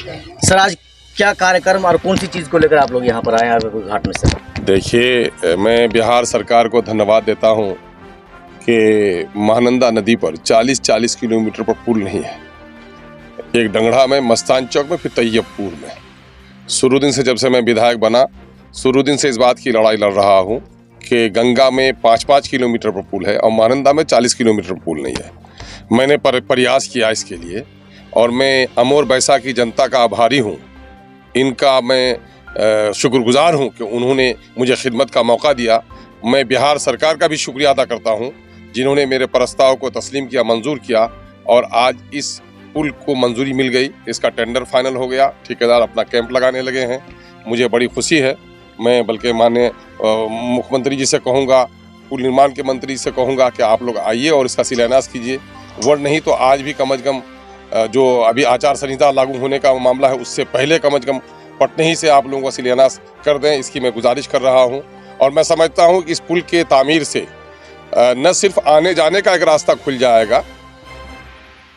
Sir आज क्या कार्यक्रम और कौन सी चीज़ को लेकर आप लोग यहाँ पर आए हैं घाट में सर? देखिए, मैं बिहार सरकार को धन्यवाद देता हूँ कि महानंदा नदी पर 40-40 किलोमीटर पर पुल नहीं है। एक डंगड़ा में, मस्तान चौक में, फिर तैयबपुर में। शुरू दिन से, जब से मैं विधायक बना, शुरू दिन से इस बात की लड़ाई लड़ रहा हूँ कि गंगा में 5-5 किलोमीटर पर पुल है और महानंदा में 40 किलोमीटर पर पुल नहीं है। मैंने प्रयास किया इसके लिए और मैं अमोर बैसा की जनता का आभारी हूँ। इनका मैं शुक्रगुजार हूँ कि उन्होंने मुझे खिदमत का मौका दिया। मैं बिहार सरकार का भी शुक्रिया अदा करता हूँ जिन्होंने मेरे प्रस्ताव को तस्लीम किया, मंजूर किया और आज इस पुल को मंजूरी मिल गई। इसका टेंडर फाइनल हो गया, ठेकेदार अपना कैंप लगाने लगे हैं। मुझे बड़ी खुशी है। मैं बल्कि माननीय मुख्यमंत्री जी से कहूँगा, पुल निर्माण के मंत्री से कहूँगा कि आप लोग आइए और इसका शिलान्यास कीजिए। वर्ड नहीं तो आज भी कम से कम जो अभी आचार संहिता लागू होने का मामला है उससे पहले कम से कम पटने ही से आप लोगों का शिलान्यास कर दें, इसकी मैं गुजारिश कर रहा हूं। और मैं समझता हूं कि इस पुल के तामीर से न सिर्फ आने जाने का एक रास्ता खुल जाएगा,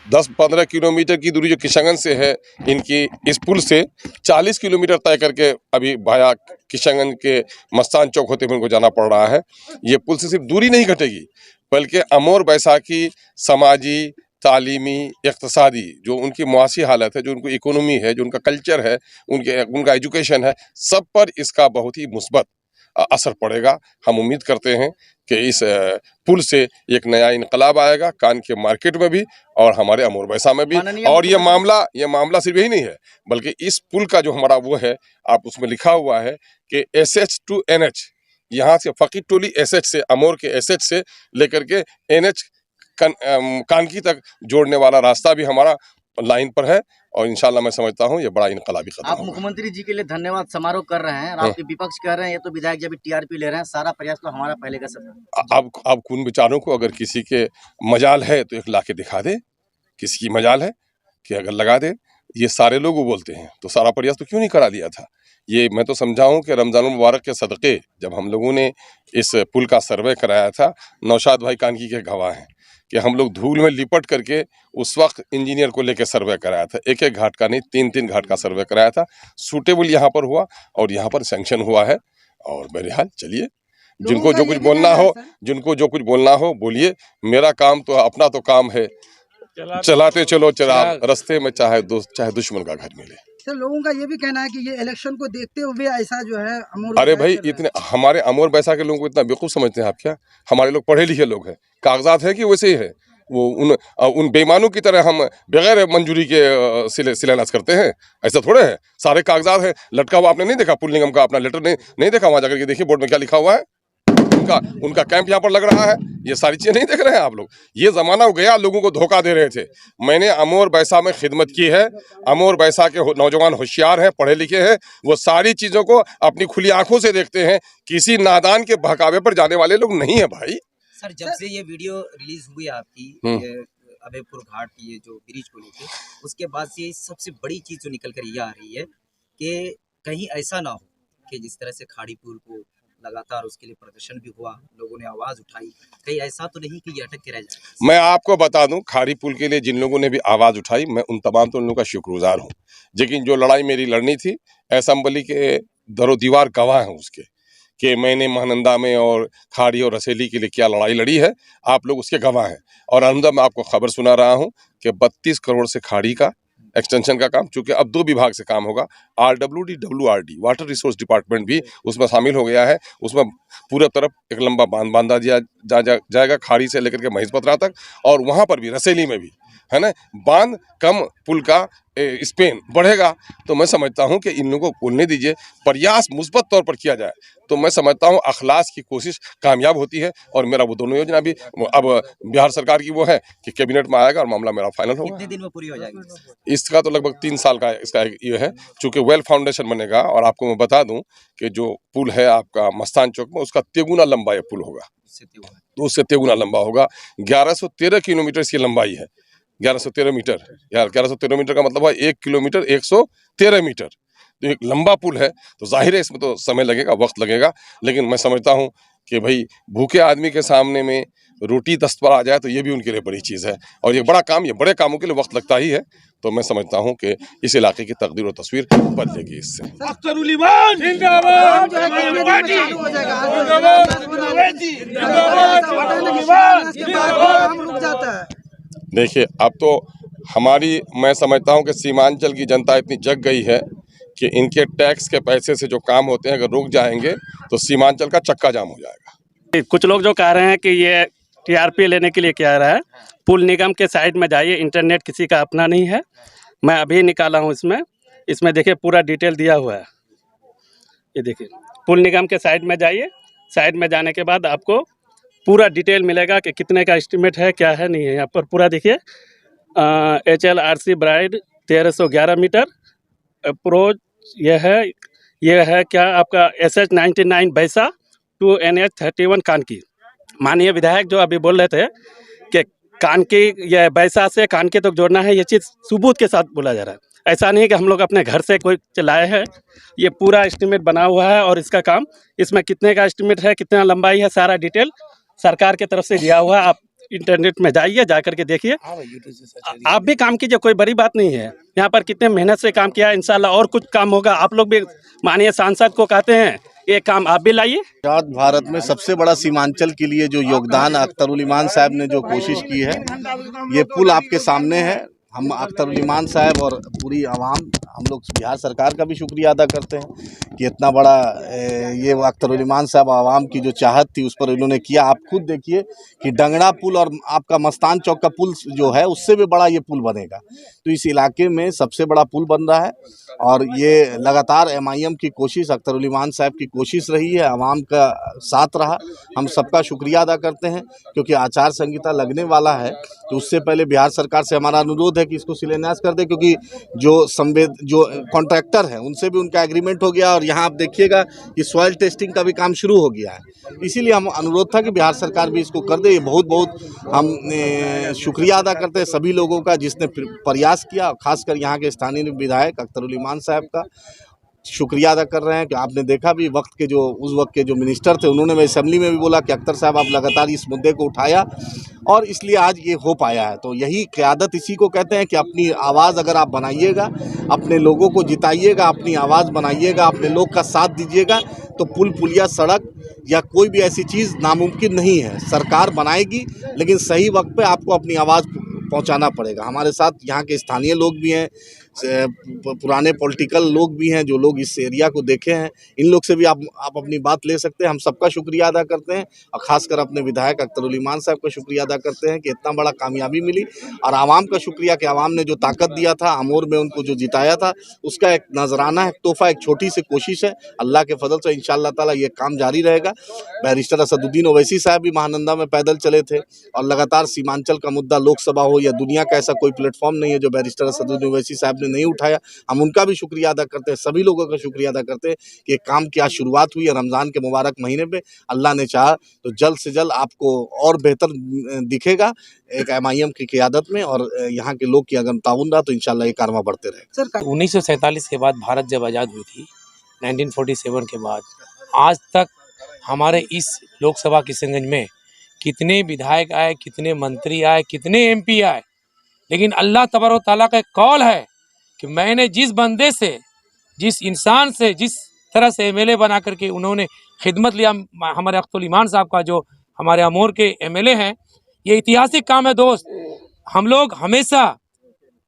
10-15 किलोमीटर की दूरी जो किशनगंज से है, इनकी इस पुल से 40 किलोमीटर तय करके अभी भाया किशनगंज के मस्तान चौक होते हुए उनको जाना पड़ रहा है। ये पुल से सिर्फ दूरी नहीं घटेगी बल्कि अमोर बैसा की समाजी, तालीमी, इक़्तिसादी जो उनकी मुआशी हालत है, जो उनको इकोनॉमी है, जो उनका कल्चर है, उनका एजुकेशन है, सब पर इसका बहुत ही मुस्बत असर पड़ेगा। हम उम्मीद करते हैं कि इस पुल से एक नया इनकलाब आएगा कान के मार्केट में भी और हमारे अमोर बैसा में भी। और ये मामला सिर्फ यही नहीं है बल्कि इस पुल का जो हमारा वो है, आप उसमें लिखा हुआ है कि SH to NH, यहाँ से फकीर टोली SH से, अमोर के SH से लेकर के NH कानकी तक जोड़ने वाला रास्ता भी हमारा लाइन पर है और इंशाल्लाह मैं समझता हूँ ये बड़ा इनकलाबी कदम आप मुख्यमंत्री जी के लिए धन्यवाद समारोह कर रहे हैं, आपके विपक्ष कह रहे हैं ये तो विधायक जब TRP ले रहे हैं, सारा प्रयास तो हमारा पहले का सब। अब उन विचारों को अगर किसी के मजाल है तो एक लाके दिखा दे, किसी की मजाल है कि अगर लगा दे। ये सारे लोग बोलते हैं तो सारा प्रयास तो क्यों नहीं करा लिया था। ये मैं तो समझाऊं कि रमज़ान मुबारक के सदक़े जब हम लोगों ने इस पुल का सर्वे कराया था, नौशाद भाई कानकी के गवाह हैं कि हम लोग धूल में लिपट करके उस वक्त इंजीनियर को लेकर सर्वे कराया था। एक घाट का नहीं, 3 घाट का सर्वे कराया था। सूटेबल यहाँ पर हुआ और यहाँ पर सैंक्शन हुआ है। और बहरहाल चलिए, जिनको जो कुछ बोलना हो बोलिए। मेरा काम तो, अपना तो काम है, चलाते चलो चिराग रास्ते में, चाहे दोस्त चाहे दुश्मन का घर मिले। सर लोगों का ये भी कहना है कि ये इलेक्शन को देखते हुए ऐसा जो है अमोर। अरे भाई, इतने हमारे अमोर बैसा के लोगों को इतना बेवकूफ़ समझते हैं आप क्या? हमारे लोग पढ़े लिखे लोग हैं, कागजात है कि वैसे ही है। वो उन बेईमानों की तरह हम बगैर मंजूरी के शिलान्यास करते हैं? ऐसा थोड़े है। सारे कागजात हैं, लटका हुआ। आपने नहीं देखा पुल निगम का अपना लेटर? नहीं देखा? वहाँ जाकर के देखिए बोर्ड में क्या लिखा हुआ है। उनका कैंप यहाँ पर लग रहा है। ये सारी चीजें नहीं देख रहे हैं आप लोग? ये जमाना गया, लोगों को धोखा दे रहे थे। मैंने अमोर बैसा में खिदमत की है। अमोर बैसा के नौजवान होशियार हैं, पढ़े लिखे हैं, वो सारी चीजों को अपनी खुली आंखों से देखते हैं। किसी नादान के बहकावे पर जाने वाले लोग नहीं है भाई। सर जब से ये वीडियो रिलीज हुई आपकी अभयपुर घाट की, ये जो ब्रिज को लेकर, उसके बाद से सबसे बड़ी चीज जो निकल कर ये आ रही है कि कहीं ऐसा ना हो कि जिस तरह से खाड़ी पुल को लगातार उसके लिए प्रदर्शन भी हुआ, लोगों ने आवाज उठाई, कहीं ऐसा तो नहीं कि ये अटक के रह जाए। मैं आपको बता दूं, खाड़ी पुल के लिए जिन लोगों ने भी आवाज उठाई, मैं उन तमाम तो उन लोगों का शुक्रगुजार हूं। लेकिन जो लड़ाई मेरी लड़नी थी, असेंबली के दरो दीवार गवाह हैं उसके कि मैंने महानंदा में और खाड़ी और रसेली के लिए क्या लड़ाई लड़ी है। आप लोग उसके गवाह हैं। और अलहमदुलिल्लाह मैं आपको खबर सुना रहा हूं कि 32 करोड़ से खाड़ी का एक्सटेंशन का काम, चूंकि अब 2 विभाग से काम होगा, RWD, WRD, water resource department भी उसमें शामिल हो गया है। उसमें पूरे तरफ एक लंबा बांध बांधा दिया जाएगा खाड़ी से लेकर के महिषपत्रा तक, और वहाँ पर भी रसेली में भी है ना, बांध कम पुल का स्पेन बढ़ेगा। तो मैं समझता हूं कि इन लोगों को बोलने दीजिए, प्रयास मुस्बत तौर पर किया जाए तो मैं समझता हूं अखलास की कोशिश कामयाब होती है। और मेरा वो दोनों योजना भी अब बिहार सरकार की वो है कि कैबिनेट में आएगा और मामला मेरा फाइनल होगा। कितने दिन में पूरी हो जाएगी? इसका तो लगभग 3 साल का इसका ये है, चूँकि वेल फाउंडेशन बनेगा। और आपको मैं बता दूं कि जो पुल है आपका मस्तान चौक में, उसका 3 गुना लंबा ये पुल होगा, तो उससे 3 गुना लंबा होगा। 1113 किलोमीटर इसकी लंबाई है। 1113 मीटर, यार 1113 मीटर का मतलब है 1 किलोमीटर 113 मीटर। तो एक लंबा पुल है, तो जाहिर है इसमें तो समय लगेगा, वक्त लगेगा। लेकिन मैं समझता हूँ कि भाई भूखे आदमी के सामने में रोटी दस्त पर आ जाए तो ये भी उनके लिए बड़ी चीज़ है। और ये बड़ा काम, ये बड़े कामों के लिए वक्त लगता ही है। तो मैं समझता हूं कि इस इलाके की तकदीर और तस्वीर बदलेगी इससे। काम जो है कितने दिन में चालू हो जाएगा? इसके बाद काम रुक जाता है। देखिए, अब तो मैं समझता हूं कि सीमांचल की जनता इतनी जग गई है कि इनके टैक्स के पैसे से जो काम होते हैं अगर रुक जाएंगे तो सीमांचल का चक्का जाम हो जाएगा। कुछ लोग जो कह रहे हैं कि ये टीआरपी लेने के लिए कह रहा है, पुल निगम के साइड में जाइए, इंटरनेट किसी का अपना नहीं है। मैं अभी निकाला हूँ इसमें देखिए पूरा डिटेल दिया हुआ है। ये देखिए पुल निगम के साइड में जाइए, साइड में जाने के बाद आपको पूरा डिटेल मिलेगा कि कितने का एस्टिमेट है, क्या है, नहीं है। यहाँ पर पूरा देखिए HLRC ब्राइड 1311 मीटर अप्रोच ये है क्या आपका SH99 बैसा टू NH 31 कानकी। माननीय विधायक जो अभी बोल रहे थे कि कानकी या बैसा से कानकी तक जोड़ना है, ये चीज़ सबूत के साथ बोला जा रहा है। ऐसा नहीं कि हम लोग अपने घर से कोई चलाए हैं, ये पूरा एस्टिमेट बना हुआ है और इसका काम, इसमें कितने का एस्टिमेट है, कितना लंबाई है, सारा डिटेल सरकार की तरफ से दिया हुआ है। आप इंटरनेट में जाइए, जा करके देखिए, आप भी काम कीजिए, कोई बड़ी बात नहीं है। यहाँ पर कितने मेहनत से काम किया है, इंशाल्लाह और कुछ काम होगा। आप लोग भी माननीय सांसद को कहते हैं ये काम आप भी लाइए। आज़ाद भारत में सबसे बड़ा सीमांचल के लिए जो योगदान अख्तरुल इमान साहब ने जो कोशिश की है, ये पुल आपके सामने है। हम अख्तरुल इमान साहब और पूरी आवाम, हम लोग बिहार सरकार का भी शुक्रिया अदा करते हैं कि इतना बड़ा ये अख्तरुल इमान साहब आवाम की जो चाहत थी उस पर उन्होंने किया। आप खुद देखिए कि डंगड़ा पुल और आपका मस्तान चौक का पुल जो है उससे भी बड़ा ये पुल बनेगा। तो इस इलाके में सबसे बड़ा पुल बन रहा है और ये लगातार MIM की कोशिश, अख्तरुल इमान साहब की कोशिश रही है, आवाम का साथ रहा। हम सबका शुक्रिया अदा करते हैं क्योंकि आचार संहिता लगने वाला है, तो उससे पहले बिहार सरकार से हमारा अनुरोध है कि इसको शिलान्यास कर दे, क्योंकि जो कॉन्ट्रैक्टर हैं उनसे भी उनका एग्रीमेंट हो गया और यहाँ आप देखिएगा कि सॉइल टेस्टिंग का भी काम शुरू हो गया है। इसीलिए हम अनुरोध था कि बिहार सरकार भी इसको कर दे। ये बहुत हम शुक्रिया अदा करते हैं सभी लोगों का जिसने प्रयास किया, खासकर यहाँ के स्थानीय विधायक अख्तरुल इमान साहब का शुक्रिया अदा कर रहे हैं कि आपने देखा भी उस वक्त के जो मिनिस्टर थे उन्होंने असेंबली में भी बोला कि अख्तर साहब आप लगातार इस मुद्दे को उठाया और इसलिए आज ये हो पाया है। तो यही क़यादत इसी को कहते हैं कि अपनी आवाज़ अगर आप बनाइएगा, अपने लोगों को जिताइएगा, अपनी आवाज़ बनाइएगा, अपने लोग का साथ दीजिएगा, तो पुल पुलिया सड़क या कोई भी ऐसी चीज़ नामुमकिन नहीं है। सरकार बनाएगी लेकिन सही वक्त पे आपको अपनी आवाज़ पहुंचाना पड़ेगा। हमारे साथ यहाँ के स्थानीय लोग भी हैं, पुराने पॉलिटिकल लोग भी हैं, जो लोग इस एरिया को देखे हैं, इन लोग से भी आप अपनी बात ले सकते हैं। हम सबका शुक्रिया अदा करते हैं और ख़ासकर अपने विधायक अख्तरुल इमान साहब का शुक्रिया अदा करते हैं कि इतना बड़ा कामयाबी मिली, और आवाम का शुक्रिया कि आवाम ने जो ताकत दिया था, अमूर में उनको जो जिताया था, उसका एक नजराना, एक तोहफा, एक छोटी सी कोशिश है। अल्लाह के फजल से इंशाअल्लाह ताला ये काम जारी रहेगा। बैरिस्टर असदुद्दीन ओवैसी साहब भी महानंदा में पैदल चले थे और लगातार सीमांचल का मुद्दा लोकसभा हो या दुनिया का ऐसा कोई प्लेटफॉर्म नहीं है जो बैरिस्टर असदुद्दीन ओवैसी साहब ने नहीं उठाया। हम उनका भी शुक्रिया अदा करते हैं, सभी लोगों का शुक्रिया अदा करते हैं कि एक काम की आज शुरुआत हुई है। रमज़ान के मुबारक महीने में अल्लाह ने चाहा तो जल्द से जल्द आपको और बेहतर दिखेगा एक MIM की क़यादत में, और यहाँ के लोग की अगर ताउन रहा तो इंशाल्लाह ये कारवां बढ़ते रहे। 1947 के बाद भारत जब आज़ाद हुई थी, 1947 के बाद आज तक हमारे इस लोकसभा किशनगंज में कितने विधायक आए, कितने मंत्री आए, कितने MP आए, लेकिन अल्लाह तबारक तआला का कौल है कि मैंने जिस बंदे से, जिस इंसान से, जिस तरह से MLA बना करके उन्होंने खिदमत लिया, हमारे अख्तरुल इमान साहब का जो हमारे अमोर के MLA हैं, ये ऐतिहासिक काम है दोस्त। हम लोग हमेशा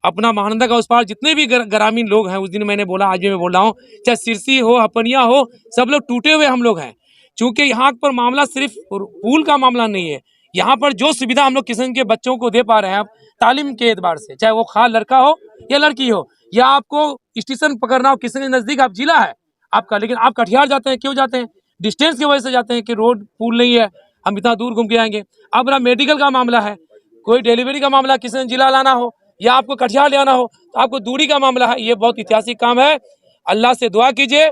अपना महानंदा का उस पार जितने भी ग्रामीण लोग हैं, उस दिन मैंने बोला, आज भी मैं बोल रहा हूँ, चाहे सिरसी हो, हपनिया हो, सब लोग टूटे हुए हम लोग हैं। चूँकि यहाँ पर मामला सिर्फ पुल का मामला नहीं है, यहाँ पर जो सुविधा हम लोग किसान के बच्चों को दे पा रहे हैं, तालीम के एतबार से, चाहे वो खास लड़का हो या लड़की हो, या आपको स्टेशन पकड़ना हो, किसी नज़दीक आप जिला है आपका, लेकिन आप कटिहार जाते हैं, क्यों जाते हैं? डिस्टेंस की वजह से जाते हैं कि रोड पुल नहीं है, हम इतना दूर घूम के आएंगे। अब मेरा मेडिकल का मामला है, कोई डिलीवरी का मामला, किसी जिला लाना हो या आपको कटिहार ले आना हो, तो आपको दूरी का मामला है। ये बहुत ऐतिहासिक काम है। अल्लाह से दुआ कीजिए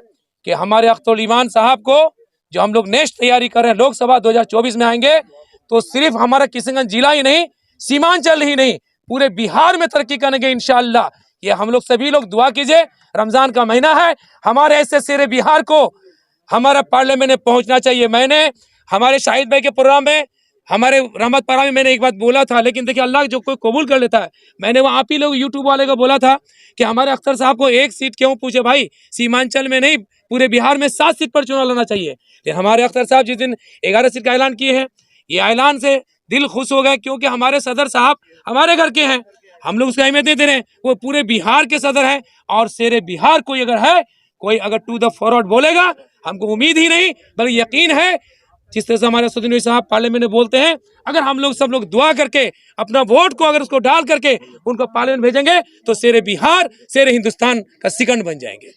कि हमारे अख्तरुल इमान साहब को, जो हम लोग नेक्स्ट तैयारी कर रहे हैं, लोकसभा 2024 में आएंगे, तो सिर्फ हमारा किशनगंज जिला ही नहीं, सीमांचल ही नहीं, पूरे बिहार में तरक्की करेंगे इंशाअल्लाह। ये हम लोग सभी लोग दुआ कीजिए। रमज़ान का महीना है, हमारे ऐसे शेरे बिहार को हमारा पार्लियामेंट में पहुंचना चाहिए। मैंने हमारे शाहिद भाई के प्रोग्राम में हमारे रहमतपुरा में मैंने एक बात बोला था, लेकिन देखिए अल्लाह जो कोई कबूल कर लेता है। मैंने वो आप ही लोग यूट्यूब वाले को बोला था कि हमारे अख्तर साहब को एक सीट क्यों पूछे भाई, सीमांचल में नहीं पूरे बिहार में 7 सीट पर चुनाव लड़ना चाहिए। लेकिन हमारे अख्तर साहब जिस दिन 11 सीट का ऐलान किए हैं, ये ऐलान से दिल खुश हो गए, क्योंकि हमारे सदर साहब हमारे घर के हैं, हम लोग उसको अहमियत देते रहे। वो पूरे बिहार के सदर हैं और शेरे बिहार कोई अगर है, कोई अगर टू द फॉरवर्ड बोलेगा, हमको उम्मीद ही नहीं बल्कि यकीन है। जिस तरह से हमारे असदुद्दीन साहब पार्लियामेंट में बोलते हैं, अगर हम लोग सब लोग दुआ करके अपना वोट को अगर उसको डाल करके उनको पार्लियामेंट भेजेंगे तो शेरे बिहार शेरे हिंदुस्तान का सिकंद बन जाएंगे।